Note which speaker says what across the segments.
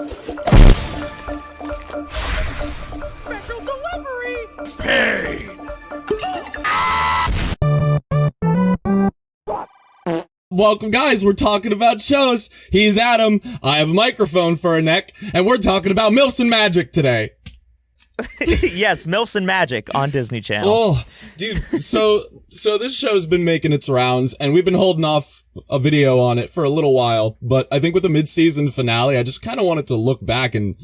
Speaker 1: Special delivery! Pain!
Speaker 2: Welcome, guys. We're talking about shows. He's Adam. I have a microphone for a neck, and we're talking about milfs and magic today.
Speaker 3: Yes, milfs and magic on Disney Channel.
Speaker 2: Oh, dude. So this show's been making its rounds, and we've been holding off a video on it for a little while. But I think with the mid-season finale, I just kind of wanted to look back and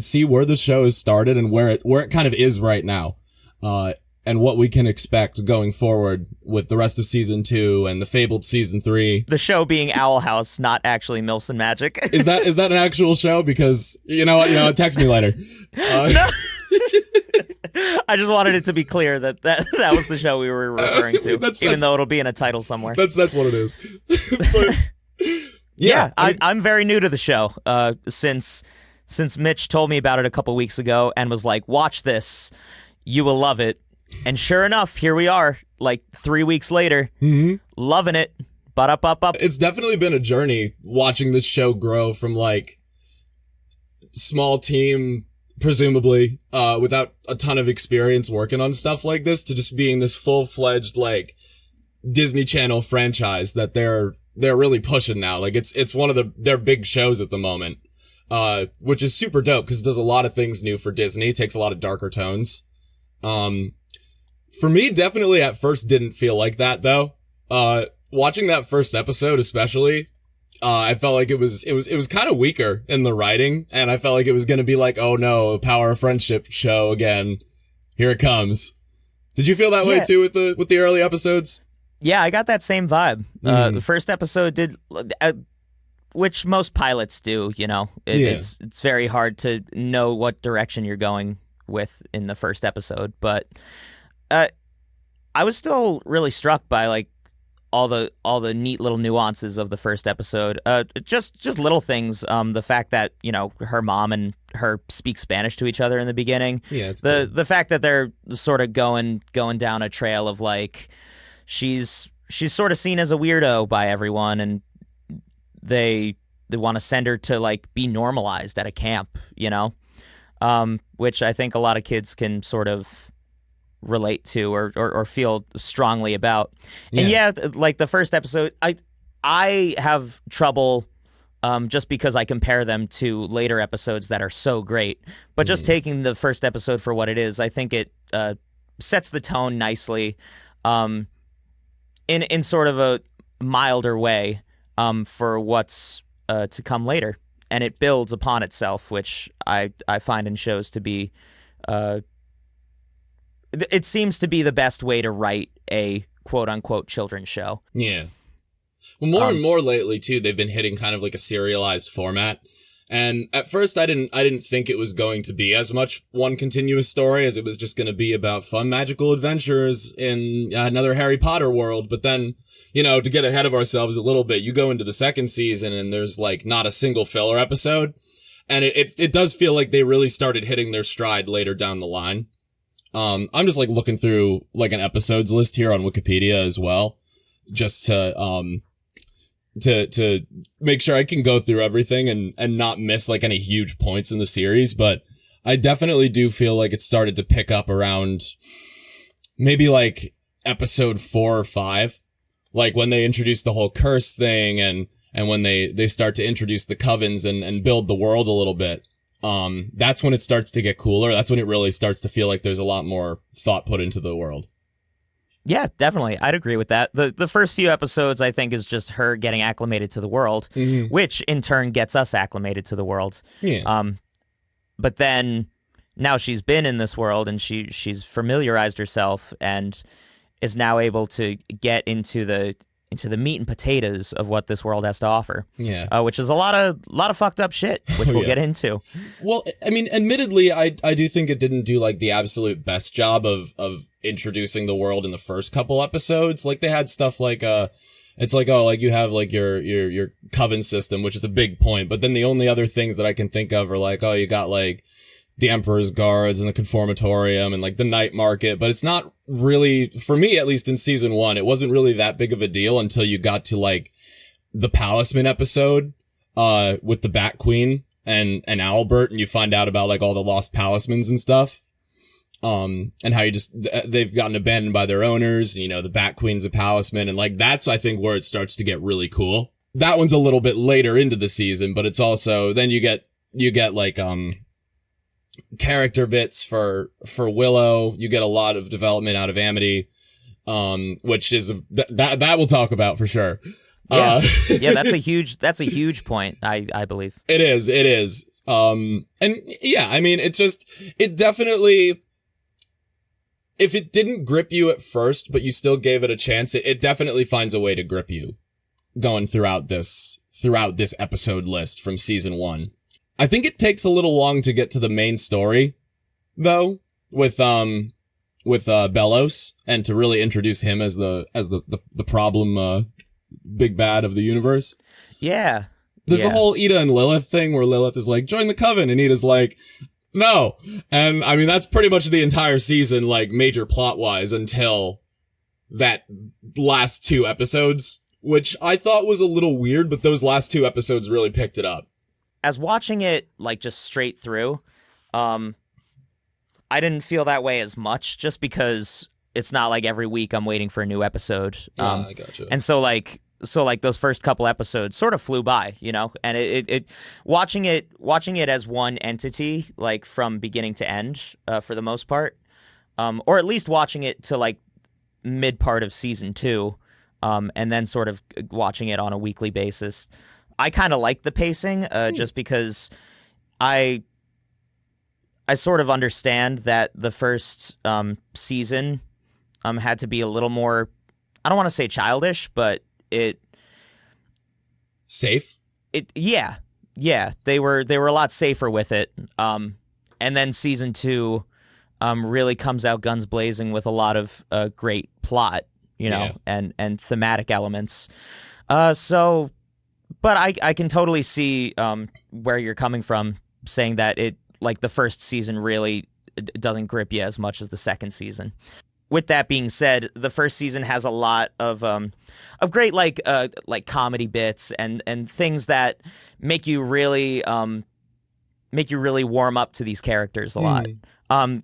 Speaker 2: see where the show has started and where it kind of is right now. And what we can expect going forward with the rest of season 2 and the fabled season 3.
Speaker 3: The show being Owl House, not actually milfs and magic.
Speaker 2: Is that an actual show? Because you know what, text me later.
Speaker 3: No. I just wanted it to be clear that was the show we were referring to, even though it'll be in a title somewhere.
Speaker 2: That's what it is. But, yeah,
Speaker 3: I'm very new to the show. Since Mitch told me about it a couple weeks ago and was like, "Watch this, you will love it." And sure enough, here we are, like 3 weeks later, loving it. Ba-da-ba-ba.
Speaker 2: It's definitely been a journey watching this show grow from like small team, presumably, without a ton of experience working on stuff like this, to just being this full-fledged like Disney Channel franchise that they're really pushing now. Like it's one of their big shows at the moment, which is super dope because it does a lot of things new for Disney. Takes a lot of darker tones. For me, definitely at first didn't feel like that though. Watching that first episode, especially, I felt like it was kind of weaker in the writing, and I felt like it was going to be like, oh no, a Power of Friendship show again. Here it comes. Did you feel that way too with the early episodes?
Speaker 3: Yeah, I got that same vibe. The first episode did, which most pilots do. It's very hard to know what direction you're going with in the first episode, but I was still really struck by like all the neat little nuances of the first episode. Just little things. The fact that her mom and her speak Spanish to each other in the beginning.
Speaker 2: Yeah, it's
Speaker 3: the fact that they're sort of going down a trail of like she's sort of seen as a weirdo by everyone, and they want to send her to like be normalized at a camp. Which I think a lot of kids can sort of relate to or feel strongly about. And like the first episode, I have trouble just because I compare them to later episodes that are so great. But just taking the first episode for what it is, I think it sets the tone nicely in sort of a milder way for what's to come later. And it builds upon itself, which I find in shows to be, it seems to be the best way to write a quote-unquote children's show.
Speaker 2: Yeah. Well, more and more lately, too, they've been hitting kind of like a serialized format. And at first, I didn't think it was going to be as much one continuous story as it was just going to be about fun magical adventures in another Harry Potter world. But then, to get ahead of ourselves a little bit, you go into the second season and there's like not a single filler episode. And it does feel like they really started hitting their stride later down the line. I'm just like looking through like an episodes list here on Wikipedia as well, just to make sure I can go through everything and not miss like any huge points in the series. But I definitely do feel like it started to pick up around maybe like episode 4 or 5. Like when they introduced the whole curse thing and when they start to introduce the covens and build the world a little bit, that's when it starts to get cooler. That's when it really starts to feel like there's a lot more thought put into the world.
Speaker 3: Yeah, definitely. I'd agree with that. The first few episodes, I think, is just her getting acclimated to the world, which in turn gets us acclimated to the world.
Speaker 2: Yeah.
Speaker 3: But then now she's been in this world and she's familiarized herself and is now able to get into the meat and potatoes of what this world has to offer.
Speaker 2: Yeah.
Speaker 3: Which is a lot of fucked up shit, which we'll get into.
Speaker 2: Well, I mean, admittedly, I do think it didn't do like the absolute best job of introducing the world in the first couple episodes. Like they had stuff like it's like, oh, like you have like your coven system, which is a big point. But then the only other things that I can think of are like, oh, you got like the Emperor's Guards and the Conformatorium and like the night market, but it's not really, for me at least in season 1, it wasn't really that big of a deal until you got to like the Palisman episode with the Bat Queen and Albert, and you find out about like all the lost palismans and stuff. And how they've gotten abandoned by their owners, and, you know, the Bat Queen's a palisman, and like that's I think where it starts to get really cool. That one's a little bit later into the season, but it's also then you get like character bits for Willow. You get a lot of development out of Amity, which is that we'll talk about for sure.
Speaker 3: Yeah, yeah, that's a huge point. I believe
Speaker 2: it is. And yeah, I mean, it definitely. If it didn't grip you at first, but you still gave it a chance, it definitely finds a way to grip you going throughout this episode list from season 1. I think it takes a little long to get to the main story, though, with Bellows, and to really introduce him as the problem big bad of the universe.
Speaker 3: Yeah.
Speaker 2: There's the whole Ida and Lilith thing where Lilith is like, join the coven, and Ida's like, no. And I mean, that's pretty much the entire season, like major plot wise, until that last 2 episodes, which I thought was a little weird, but those last 2 episodes really picked it up.
Speaker 3: As watching it like just straight through, I didn't feel that way as much, just because it's not like every week I'm waiting for a new episode.
Speaker 2: I gotcha.
Speaker 3: And so those first couple episodes sort of flew by, you know, and it watching it as one entity, like from beginning to end, for the most part, or at least watching it to like mid part of season 2, and then sort of watching it on a weekly basis. I kind of like the pacing, just because I sort of understand that the first season had to be a little more, I don't want to say childish, but
Speaker 2: safe.
Speaker 3: Yeah, they were a lot safer with it. And then season 2 really comes out guns blazing with a lot of great plot, you know, and thematic elements. But I can totally see where you're coming from, saying that it, like, the first season really doesn't grip you as much as the second season. With that being said, the first season has a lot of great like comedy bits and things that make you really warm up to these characters a lot.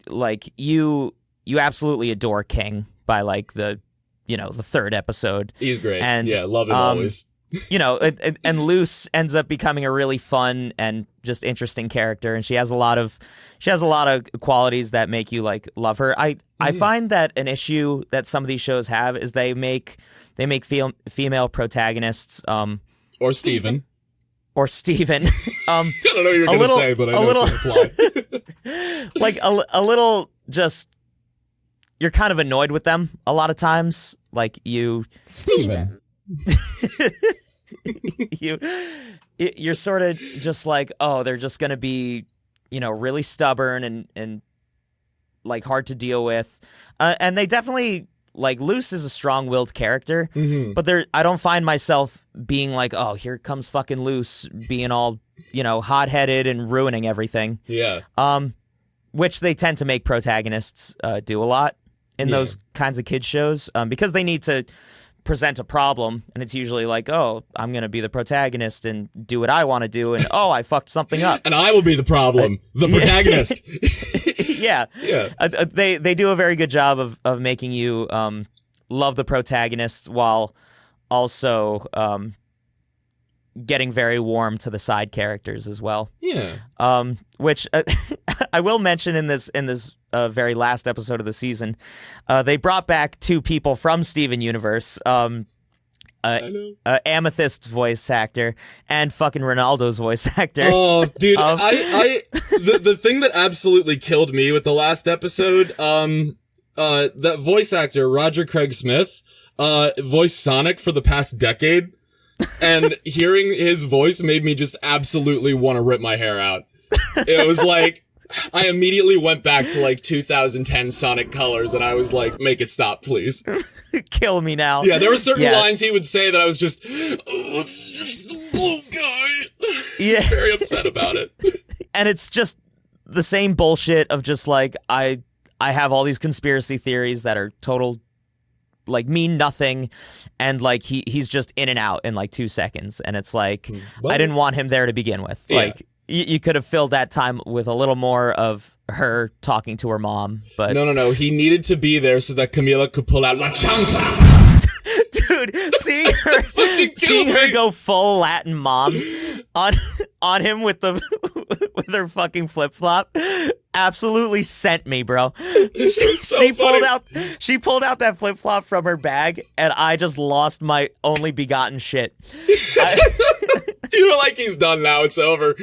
Speaker 3: Like you absolutely adore King by like the third episode.
Speaker 2: He's great.
Speaker 3: And
Speaker 2: love him always.
Speaker 3: You know, and Luce ends up becoming a really fun and just interesting character, and she has a lot of qualities that make you like love her. I find that an issue that some of these shows have is they make female protagonists
Speaker 2: or Steven.
Speaker 3: I
Speaker 2: don't know what you're going to say, but I know it's going to apply.
Speaker 3: Like a little, just, you're kind of annoyed with them a lot of times. Like
Speaker 2: Steven.
Speaker 3: You're sort of just like, oh, they're just going to be, you know, really stubborn and like hard to deal with. And they definitely, like, Luce is a strong-willed character, but I don't find myself being like, oh, here comes fucking Luce being all, you know, hot-headed and ruining everything.
Speaker 2: Yeah.
Speaker 3: Which they tend to make protagonists do a lot in those kinds of kids shows, because they need to present a problem, and it's usually like, oh, I'm gonna be the protagonist and do what I want to do, and oh, I fucked something up,
Speaker 2: and I will be the problem, the protagonist.
Speaker 3: Yeah. They do a very good job of making you love the protagonist while also getting very warm to the side characters as well.
Speaker 2: Yeah.
Speaker 3: Which I will mention in this very last episode of the season, they brought back 2 people from Steven Universe. Amethyst's voice actor and fucking Ronaldo's voice actor.
Speaker 2: Oh, dude, the thing that absolutely killed me with the last episode, that voice actor, Roger Craig Smith, voiced Sonic for the past decade, and hearing his voice made me just absolutely want to rip my hair out. It was like, I immediately went back to like 2010 Sonic Colors, and I was like, make it stop, please.
Speaker 3: Kill me now.
Speaker 2: Yeah, there were certain lines he would say that I was just, oh, it's the blue guy.
Speaker 3: Yeah.
Speaker 2: Very upset about it.
Speaker 3: And it's just the same bullshit of just like, I have all these conspiracy theories that are total, like, mean nothing, and like he's just in and out in like 2 seconds, and it's like, I didn't want him there to begin with.
Speaker 2: Yeah.
Speaker 3: Like, You could have filled that time with a little more of her talking to her mom, but
Speaker 2: No. He needed to be there so that Camila could pull out La Chancla.
Speaker 3: Dude, seeing her go full Latin mom on him with with her fucking flip flop absolutely sent me, bro. She pulled out that flip flop from her bag, and I just lost my only begotten shit.
Speaker 2: You were like, he's done now. It's over.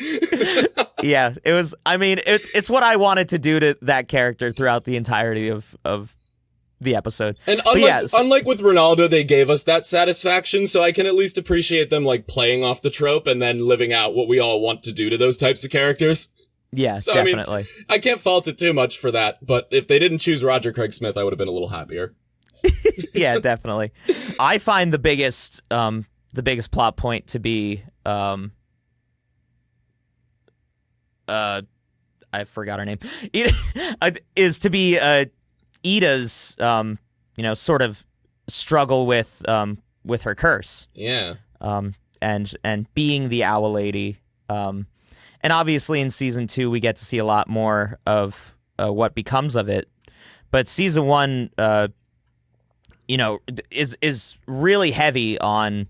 Speaker 3: Yeah, it was. I mean, it's what I wanted to do to that character throughout the entirety of the episode.
Speaker 2: And unlike with Ronaldo, they gave us that satisfaction, so I can at least appreciate them like playing off the trope and then living out what we all want to do to those types of characters.
Speaker 3: Yeah, so, definitely.
Speaker 2: I mean, I can't fault it too much for that, but if they didn't choose Roger Craig Smith, I would have been a little happier.
Speaker 3: Yeah, definitely. I find the biggest plot point to be I forgot her name. Is to be Ida's sort of struggle with her curse.
Speaker 2: Yeah.
Speaker 3: And being the owl lady. And obviously in season 2 we get to see a lot more of what becomes of it. But season 1 is really heavy on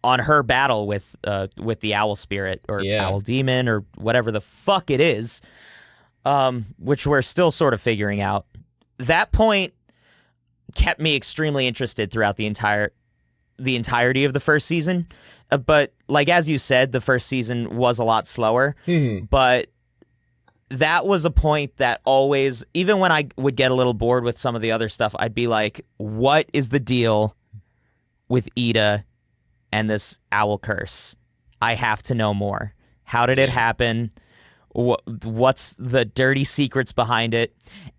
Speaker 3: her battle with the owl spirit or owl demon or whatever the fuck it is, which we're still sort of figuring out. That point kept me extremely interested throughout the entirety of the first season. But like as you said, the first season was a lot slower. But that was a point that always, even when I would get a little bored with some of the other stuff, I'd be like, what is the deal with Ida and this owl curse? I have to know more. How did it happen? What's the dirty secrets behind it?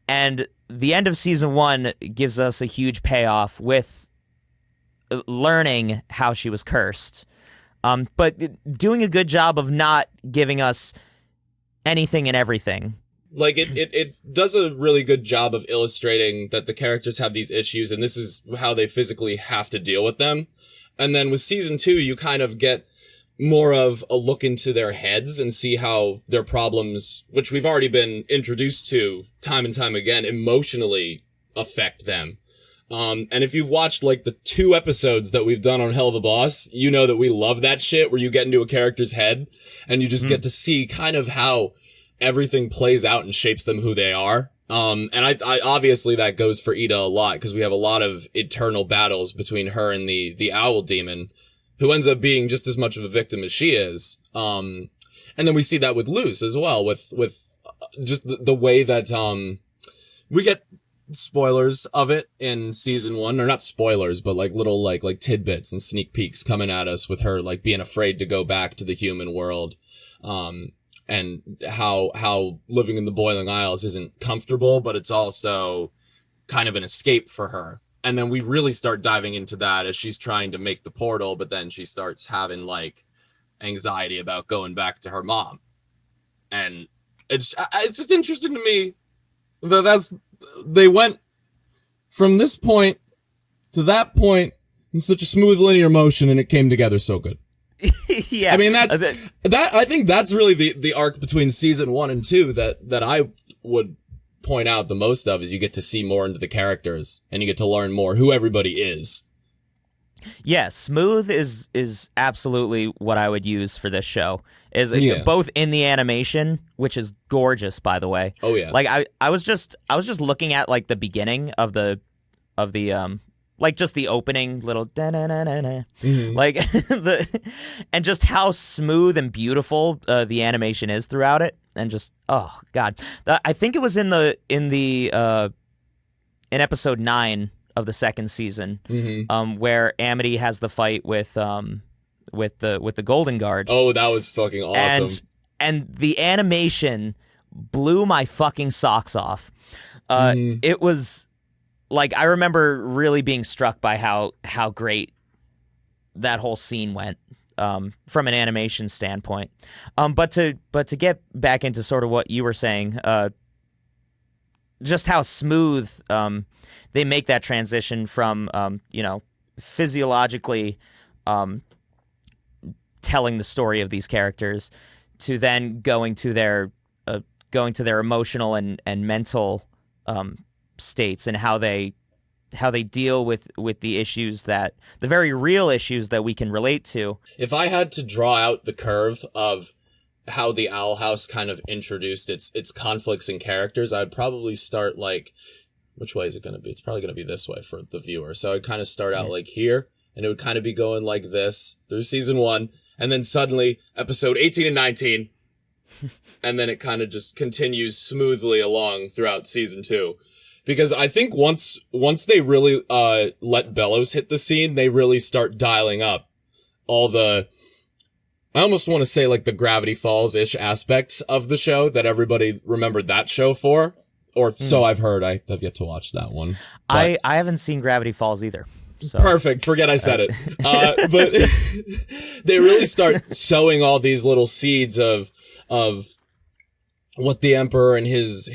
Speaker 3: And the end of season 1 gives us a huge payoff with learning how she was cursed. But doing a good job of not giving us anything and everything.
Speaker 2: Like, it does a really good job of illustrating that the characters have these issues, and this is how they physically have to deal with them. And then with season 2, you kind of get more of a look into their heads and see how their problems, which we've already been introduced to time and time again, emotionally affect them. And if you've watched like the 2 episodes that we've done on Hell of a Boss, you know that we love that shit where you get into a character's head and you just get to see kind of how everything plays out and shapes them who they are. And I obviously that goes for Ida a lot because we have a lot of internal battles between her and the owl demon, who ends up being just as much of a victim as she is. And then we see that with Luce as well, with just the way that we get spoilers of it in season 1, or not spoilers, but like little like tidbits and sneak peeks coming at us with her like being afraid to go back to the human world. And how living in the Boiling Isles isn't comfortable, but it's also kind of an escape for her. And then we really start diving into that as she's trying to make the portal, but then she starts having like anxiety about going back to her mom. And it's just interesting to me that they went from this point to that point in such a smooth linear motion, and it came together so good.
Speaker 3: Yeah,
Speaker 2: I mean I think that's really the arc between season 1 and 2 that I would point out the most of, is you get to see more into the characters and you get to learn more who everybody is.
Speaker 3: Yeah, smooth is absolutely what I would use for this show. Is both in the animation, which is gorgeous, by the way.
Speaker 2: Oh yeah.
Speaker 3: Like I was just looking at like the beginning of the like just the opening little da-na-na-na-na. Like and just how smooth and beautiful the animation is throughout it, and just oh god, I think it was in episode 9 of the second season, where Amity has the fight with the Golden Guard.
Speaker 2: Oh, that was fucking awesome.
Speaker 3: And the animation blew my fucking socks off. It was like, I remember really being struck by how great that whole scene went from an animation standpoint. But to get back into sort of what you were saying, just how smooth they make that transition from physiologically telling the story of these characters to then going to their emotional and mental states, and how they deal with the issues, the very real issues that we can relate to.
Speaker 2: If I had to draw out the curve of how the Owl House kind of introduced its conflicts and characters, I'd probably start like, which way is it going to be? It's probably going to be this way for the viewer. So I'd kind of start out like here, and it would kind of be going like this through season 1, and then suddenly episode 18 and 19, and then it kind of just continues smoothly along throughout season 2. Because I think once they really let Bellows hit the scene, they really start dialing up all the, I almost want to say like the Gravity Falls-ish aspects of the show that everybody remembered that show for. Or so I've heard. I have yet to watch that one.
Speaker 3: I haven't seen Gravity Falls either. So.
Speaker 2: Perfect. Forget I said it. But they really start sowing all these little seeds of what the Emperor and his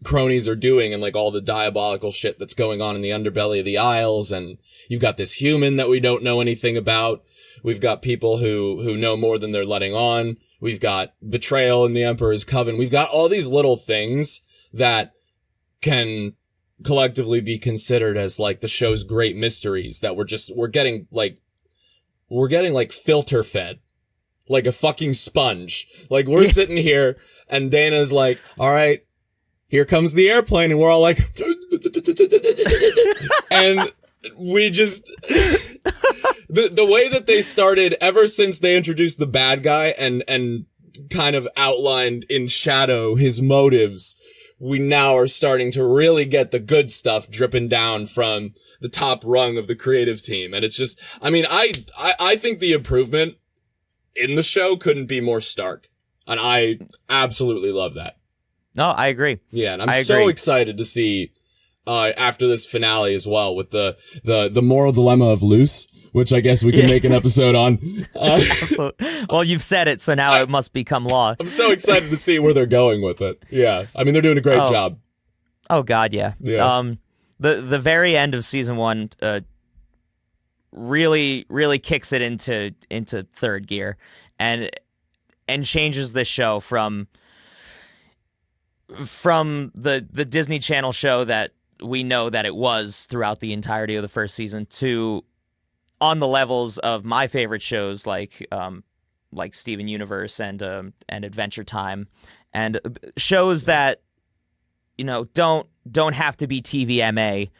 Speaker 2: cronies are doing, and like all the diabolical shit that's going on in the underbelly of the Isles. And you've got this human that we don't know anything about. We've got people who know more than they're letting on. We've got betrayal in the Emperor's Coven. We've got all these little things that can collectively be considered as like the show's great mysteries that we're getting filter fed like a fucking sponge. Like we're sitting here and Dana's like, all right, here comes the airplane, and we're all like, and we just, the way that they started, ever since they introduced the bad guy and kind of outlined in shadow his motives, we now are starting to really get the good stuff dripping down from the top rung of the creative team. And it's just, I mean, I think the improvement in the show couldn't be more stark. And I absolutely love that.
Speaker 3: No, I agree.
Speaker 2: Yeah, and I'm so excited to see after this finale as well with the moral dilemma of Luce, which I guess we can make an episode on.
Speaker 3: Absolutely. Well, you've said it, so now it must become law.
Speaker 2: I'm so excited to see where they're going with it. Yeah, I mean they're doing a great job.
Speaker 3: Oh God, yeah. The very end of season 1 really kicks it into third gear and changes the show from the Disney Channel show that we know that it was throughout the entirety of the first season to on the levels of my favorite shows like Steven Universe and Adventure Time, and shows that don't have to be TVMA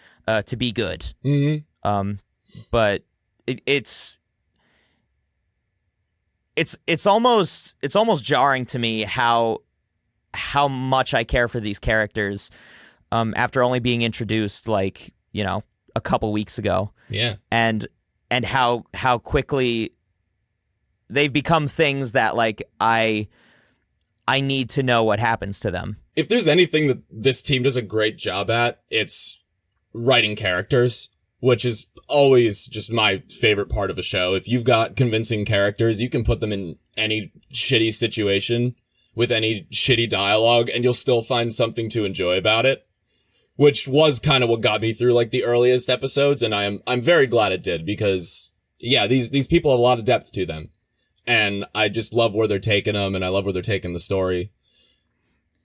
Speaker 3: to be good. Mm-hmm. But it's almost jarring to me how much I care for these characters after only being introduced a couple weeks ago.
Speaker 2: Yeah.
Speaker 3: And how quickly they've become things that I need to know what happens to them.
Speaker 2: If there's anything that this team does a great job at, it's writing characters, which is always just my favorite part of a show. If you've got convincing characters, you can put them in any shitty situation with any shitty dialogue, and you'll still find something to enjoy about it, which was kind of what got me through the earliest episodes, and I'm very glad it did, because yeah, these people have a lot of depth to them, and I just love where they're taking them, and I love where they're taking the story,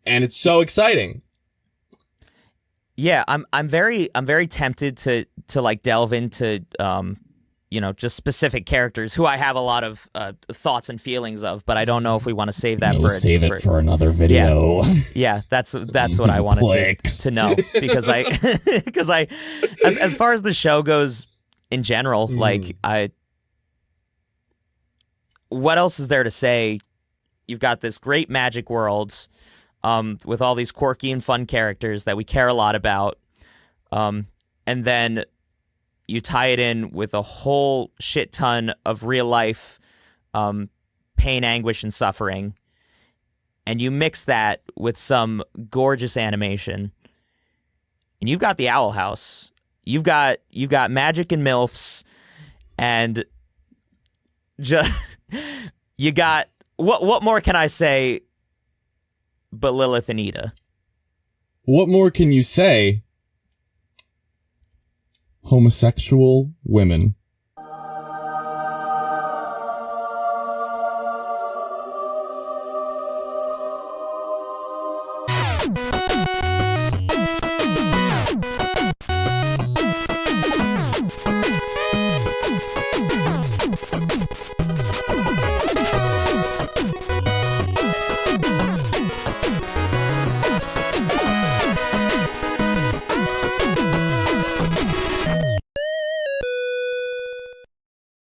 Speaker 2: and it's so exciting.
Speaker 3: Yeah, I'm very tempted to delve into just specific characters who I have a lot of thoughts and feelings of, but I don't know if we want to save that
Speaker 2: for another video.
Speaker 3: Yeah, that's what I wanted to know, because as far as the show goes in general, what else is there to say? You've got this great magic world with all these quirky and fun characters that we care a lot about, and then you tie it in with a whole shit ton of real life pain, anguish, and suffering, and you mix that with some gorgeous animation, and you've got the Owl House. You've got magic and milfs, and you got what more can I say? But Lilith and Ida.
Speaker 2: What more can you say? Homosexual women.
Speaker 3: Bye.